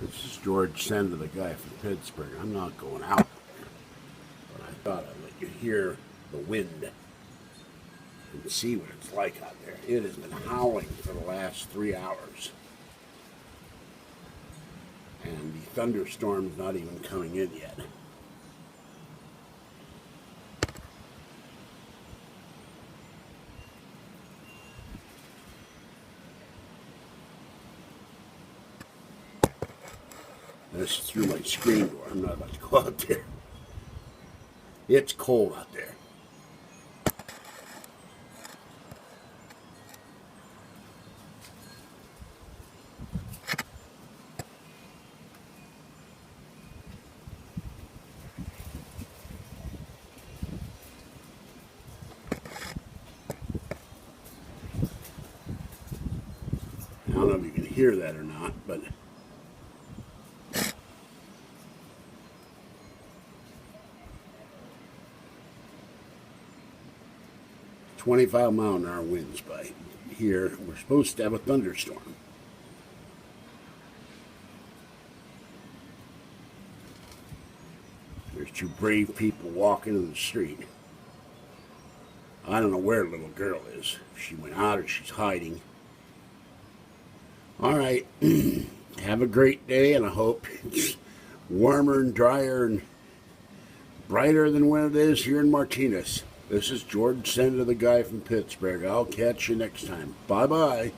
This is George Senda, the guy from Pittsburgh. I'm not going out, but I thought I'd let you hear the wind and see what it's like out there. It has been howling for the last 3 hours. And the thunderstorm's not even coming in yet. This is through my screen door. I'm not about to go out there. It's cold out there. I don't know if you can hear that or not, but 25-mile-an-hour winds by here. We're supposed to have a thunderstorm. There's two brave people walking in the street. I don't know where the little girl is. If she went out or she's hiding. All right. Have a great day, and I hope it's warmer and drier and brighter than when it is here in Martinez. This is George Senda, the guy from Pittsburgh. I'll catch you next time. Bye-bye.